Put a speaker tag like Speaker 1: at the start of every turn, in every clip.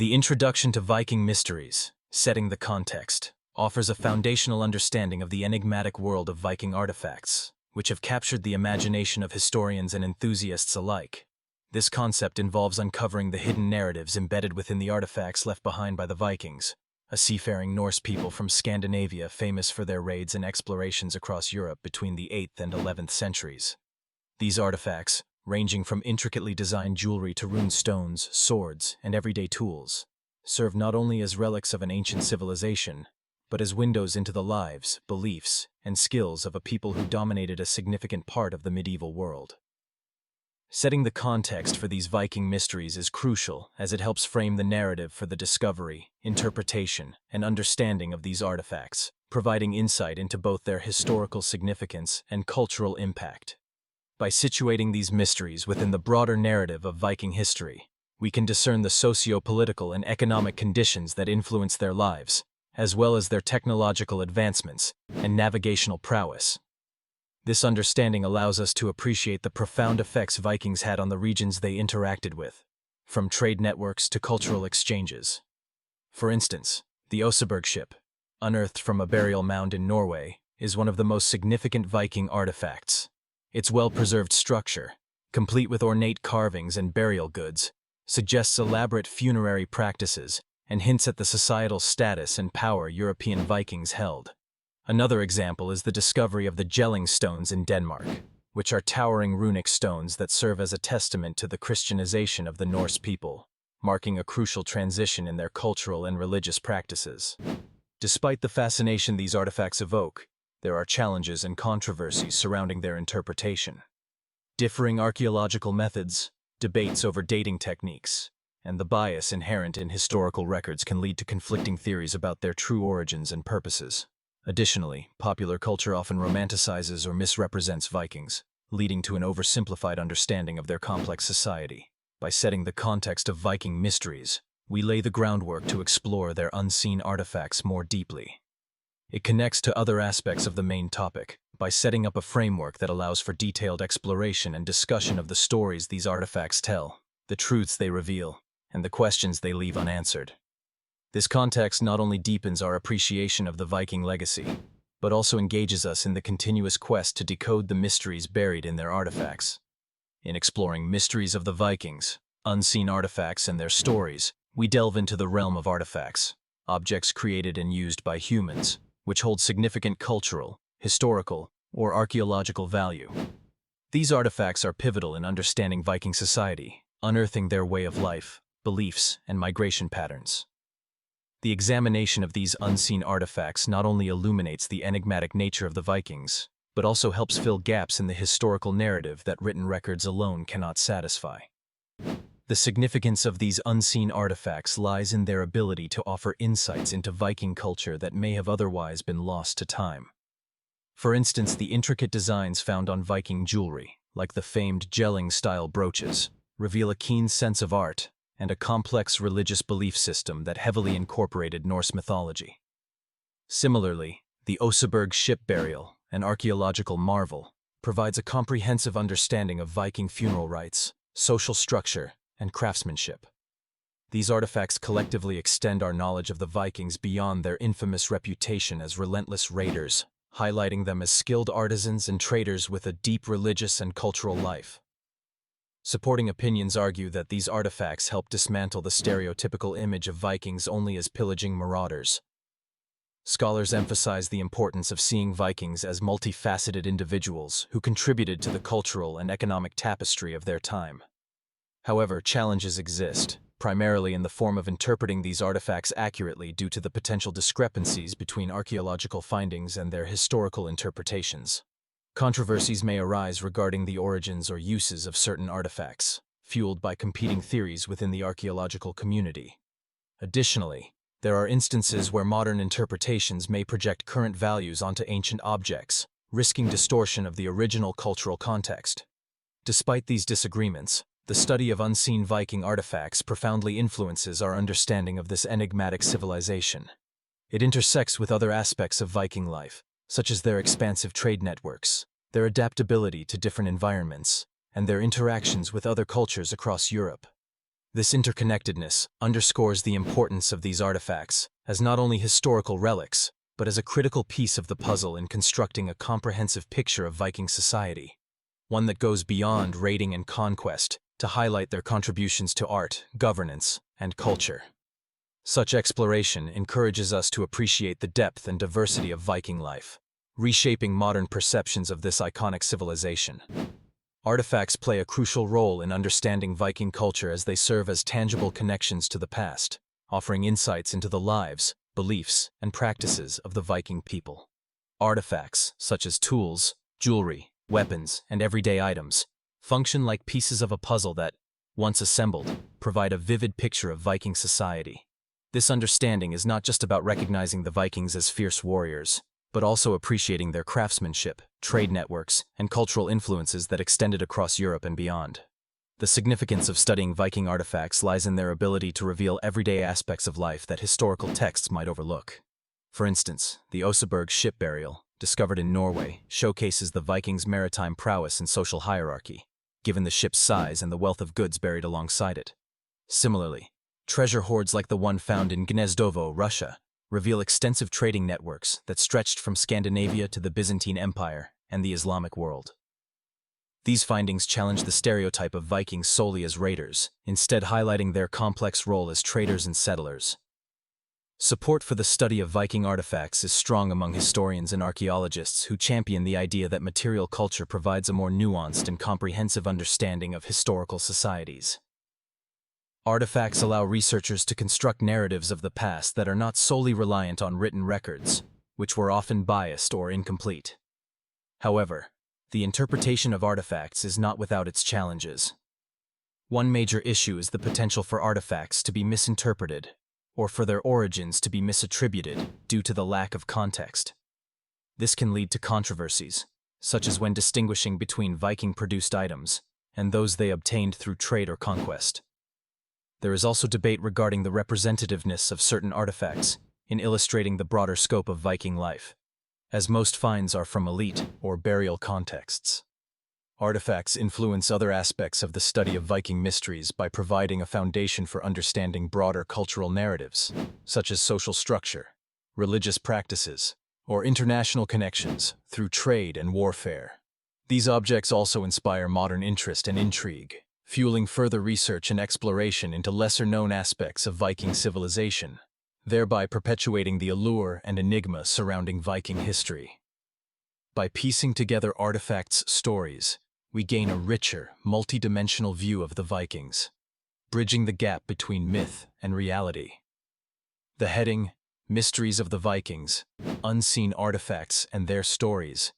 Speaker 1: The introduction to Viking mysteries, setting the context, offers a foundational understanding of the enigmatic world of Viking artifacts, which have captured the imagination of historians and enthusiasts alike. This concept involves uncovering the hidden narratives embedded within the artifacts left behind by the Vikings, a seafaring Norse people from Scandinavia famous for their raids and explorations across Europe between the 8th and 11th centuries. These artifacts, ranging from intricately designed jewelry to rune stones, swords, and everyday tools, serve not only as relics of an ancient civilization, but as windows into the lives, beliefs, and skills of a people who dominated a significant part of the medieval world. Setting the context for these Viking mysteries is crucial as it helps frame the narrative for the discovery, interpretation, and understanding of these artifacts, providing insight into both their historical significance and cultural impact. By situating these mysteries within the broader narrative of Viking history, we can discern the socio-political and economic conditions that influence their lives, as well as their technological advancements and navigational prowess. This understanding allows us to appreciate the profound effects Vikings had on the regions they interacted with, from trade networks to cultural exchanges. For instance, the Oseberg Ship, unearthed from a burial mound in Norway, is one of the most significant Viking artifacts. Its well-preserved structure, complete with ornate carvings and burial goods, suggests elaborate funerary practices and hints at the societal status and power European Vikings held. Another example is the discovery of the Jelling stones in Denmark, which are towering runic stones that serve as a testament to the Christianization of the Norse people, marking a crucial transition in their cultural and religious practices. Despite the fascination these artifacts evoke, there are challenges and controversies surrounding their interpretation. Differing archaeological methods, debates over dating techniques, and the bias inherent in historical records can lead to conflicting theories about their true origins and purposes. Additionally, popular culture often romanticizes or misrepresents Vikings, leading to an oversimplified understanding of their complex society. By setting the context of Viking mysteries, we lay the groundwork to explore their unseen artifacts more deeply. It connects to other aspects of the main topic by setting up a framework that allows for detailed exploration and discussion of the stories these artifacts tell, the truths they reveal, and the questions they leave unanswered. This context not only deepens our appreciation of the Viking legacy, but also engages us in the continuous quest to decode the mysteries buried in their artifacts. In exploring mysteries of the Vikings, unseen artifacts and their stories, we delve into the realm of artifacts, objects created and used by humans, which hold significant cultural, historical, or archaeological value. These artifacts are pivotal in understanding Viking society, unearthing their way of life, beliefs, and migration patterns. The examination of these unseen artifacts not only illuminates the enigmatic nature of the Vikings, but also helps fill gaps in the historical narrative that written records alone cannot satisfy. The significance of these unseen artifacts lies in their ability to offer insights into Viking culture that may have otherwise been lost to time. For instance, the intricate designs found on Viking jewelry, like the famed Jelling-style brooches, reveal a keen sense of art and a complex religious belief system that heavily incorporated Norse mythology. Similarly, the Oseberg Ship burial, an archaeological marvel, provides a comprehensive understanding of Viking funeral rites, social structure, and craftsmanship. These artifacts collectively extend our knowledge of the Vikings beyond their infamous reputation as relentless raiders, highlighting them as skilled artisans and traders with a deep religious and cultural life. Supporting opinions argue that these artifacts help dismantle the stereotypical image of Vikings only as pillaging marauders. Scholars emphasize the importance of seeing Vikings as multifaceted individuals who contributed to the cultural and economic tapestry of their time. However, challenges exist, primarily in the form of interpreting these artifacts accurately due to the potential discrepancies between archaeological findings and their historical interpretations. Controversies may arise regarding the origins or uses of certain artifacts, fueled by competing theories within the archaeological community. Additionally, there are instances where modern interpretations may project current values onto ancient objects, risking distortion of the original cultural context. Despite these disagreements, the study of unseen Viking artifacts profoundly influences our understanding of this enigmatic civilization. It intersects with other aspects of Viking life, such as their expansive trade networks, their adaptability to different environments, and their interactions with other cultures across Europe. This interconnectedness underscores the importance of these artifacts as not only historical relics, but as a critical piece of the puzzle in constructing a comprehensive picture of Viking society, one that goes beyond raiding and conquest to highlight their contributions to art, governance, and culture. Such exploration encourages us to appreciate the depth and diversity of Viking life, reshaping modern perceptions of this iconic civilization. Artifacts play a crucial role in understanding Viking culture as they serve as tangible connections to the past, offering insights into the lives, beliefs, and practices of the Viking people. Artifacts, such as tools, jewelry, weapons, and everyday items, function like pieces of a puzzle that, once assembled, provide a vivid picture of Viking society. This understanding is not just about recognizing the Vikings as fierce warriors, but also appreciating their craftsmanship, trade networks, and cultural influences that extended across Europe and beyond. The significance of studying Viking artifacts lies in their ability to reveal everyday aspects of life that historical texts might overlook. For instance, the Oseberg Ship burial, discovered in Norway, showcases the Vikings' maritime prowess and social hierarchy, given the ship's size and the wealth of goods buried alongside it. Similarly, treasure hoards like the one found in Gnezdovo, Russia, reveal extensive trading networks that stretched from Scandinavia to the Byzantine Empire and the Islamic world. These findings challenge the stereotype of Vikings solely as raiders, instead highlighting their complex role as traders and settlers. Support for the study of Viking artifacts is strong among historians and archaeologists who champion the idea that material culture provides a more nuanced and comprehensive understanding of historical societies. Artifacts allow researchers to construct narratives of the past that are not solely reliant on written records, which were often biased or incomplete. However, the interpretation of artifacts is not without its challenges. One major issue is the potential for artifacts to be misinterpreted, or for their origins to be misattributed due to the lack of context. This can lead to controversies, such as when distinguishing between Viking-produced items and those they obtained through trade or conquest. There is also debate regarding the representativeness of certain artifacts in illustrating the broader scope of Viking life, as most finds are from elite or burial contexts. Artifacts influence other aspects of the study of Viking mysteries by providing a foundation for understanding broader cultural narratives, such as social structure, religious practices, or international connections through trade and warfare. These objects also inspire modern interest and intrigue, fueling further research and exploration into lesser-known aspects of Viking civilization, thereby perpetuating the allure and enigma surrounding Viking history. By piecing together artifacts' stories, we gain a richer, multi-dimensional view of the Vikings, bridging the gap between myth and reality. The heading, Mysteries of the Vikings, Unseen Artifacts and Their Stories,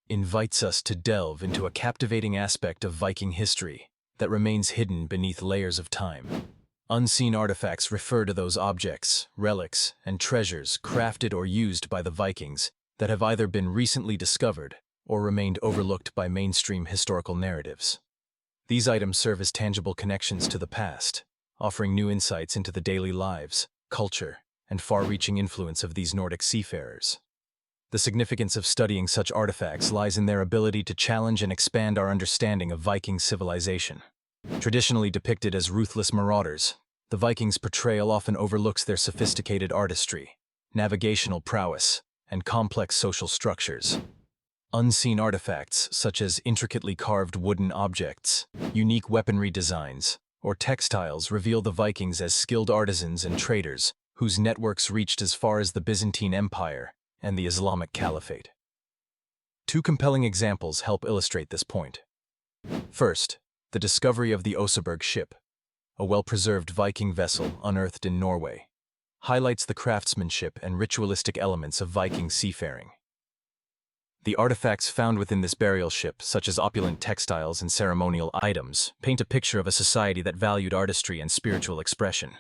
Speaker 1: invites us to delve into a captivating aspect of Viking history that remains hidden beneath layers of time. Unseen artifacts refer to those objects, relics, and treasures crafted or used by the Vikings that have either been recently discovered or remained overlooked by mainstream historical narratives. These items serve as tangible connections to the past, offering new insights into the daily lives, culture, and far-reaching influence of these Nordic seafarers. The significance of studying such artifacts lies in their ability to challenge and expand our understanding of Viking civilization. Traditionally depicted as ruthless marauders, the Vikings' portrayal often overlooks their sophisticated artistry, navigational prowess, and complex social structures. Unseen artifacts, such as intricately carved wooden objects, unique weaponry designs, or textiles reveal the Vikings as skilled artisans and traders whose networks reached as far as the Byzantine Empire and the Islamic Caliphate. Two compelling examples help illustrate this point. First, the discovery of the Oseberg Ship, a well-preserved Viking vessel unearthed in Norway, highlights the craftsmanship and ritualistic elements of Viking seafaring. The artifacts found within this burial ship, such as opulent textiles and ceremonial items, paint a picture of a society that valued artistry and spiritual expression.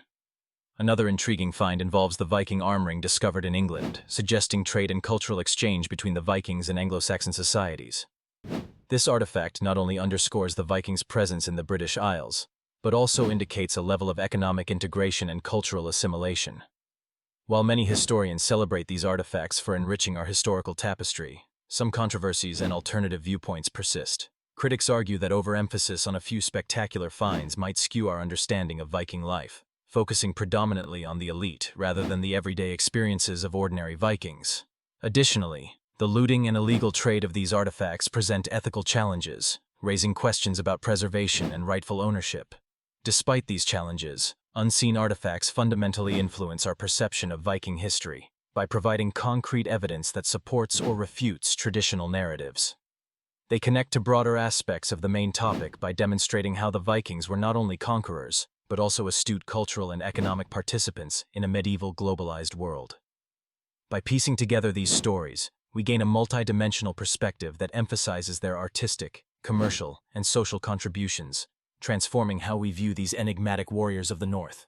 Speaker 1: Another intriguing find involves the Viking armoring discovered in England, suggesting trade and cultural exchange between the Vikings and Anglo-Saxon societies. This artifact not only underscores the Vikings' presence in the British Isles, but also indicates a level of economic integration and cultural assimilation. While many historians celebrate these artifacts for enriching our historical tapestry, some controversies and alternative viewpoints persist. Critics argue that overemphasis on a few spectacular finds might skew our understanding of Viking life, focusing predominantly on the elite rather than the everyday experiences of ordinary Vikings. Additionally, the looting and illegal trade of these artifacts present ethical challenges, raising questions about preservation and rightful ownership. Despite these challenges, unseen artifacts fundamentally influence our perception of Viking history by providing concrete evidence that supports or refutes traditional narratives. They connect to broader aspects of the main topic by demonstrating how the Vikings were not only conquerors, but also astute cultural and economic participants in a medieval globalized world. By piecing together these stories, we gain a multidimensional perspective that emphasizes their artistic, commercial, and social contributions, transforming how we view these enigmatic warriors of the North.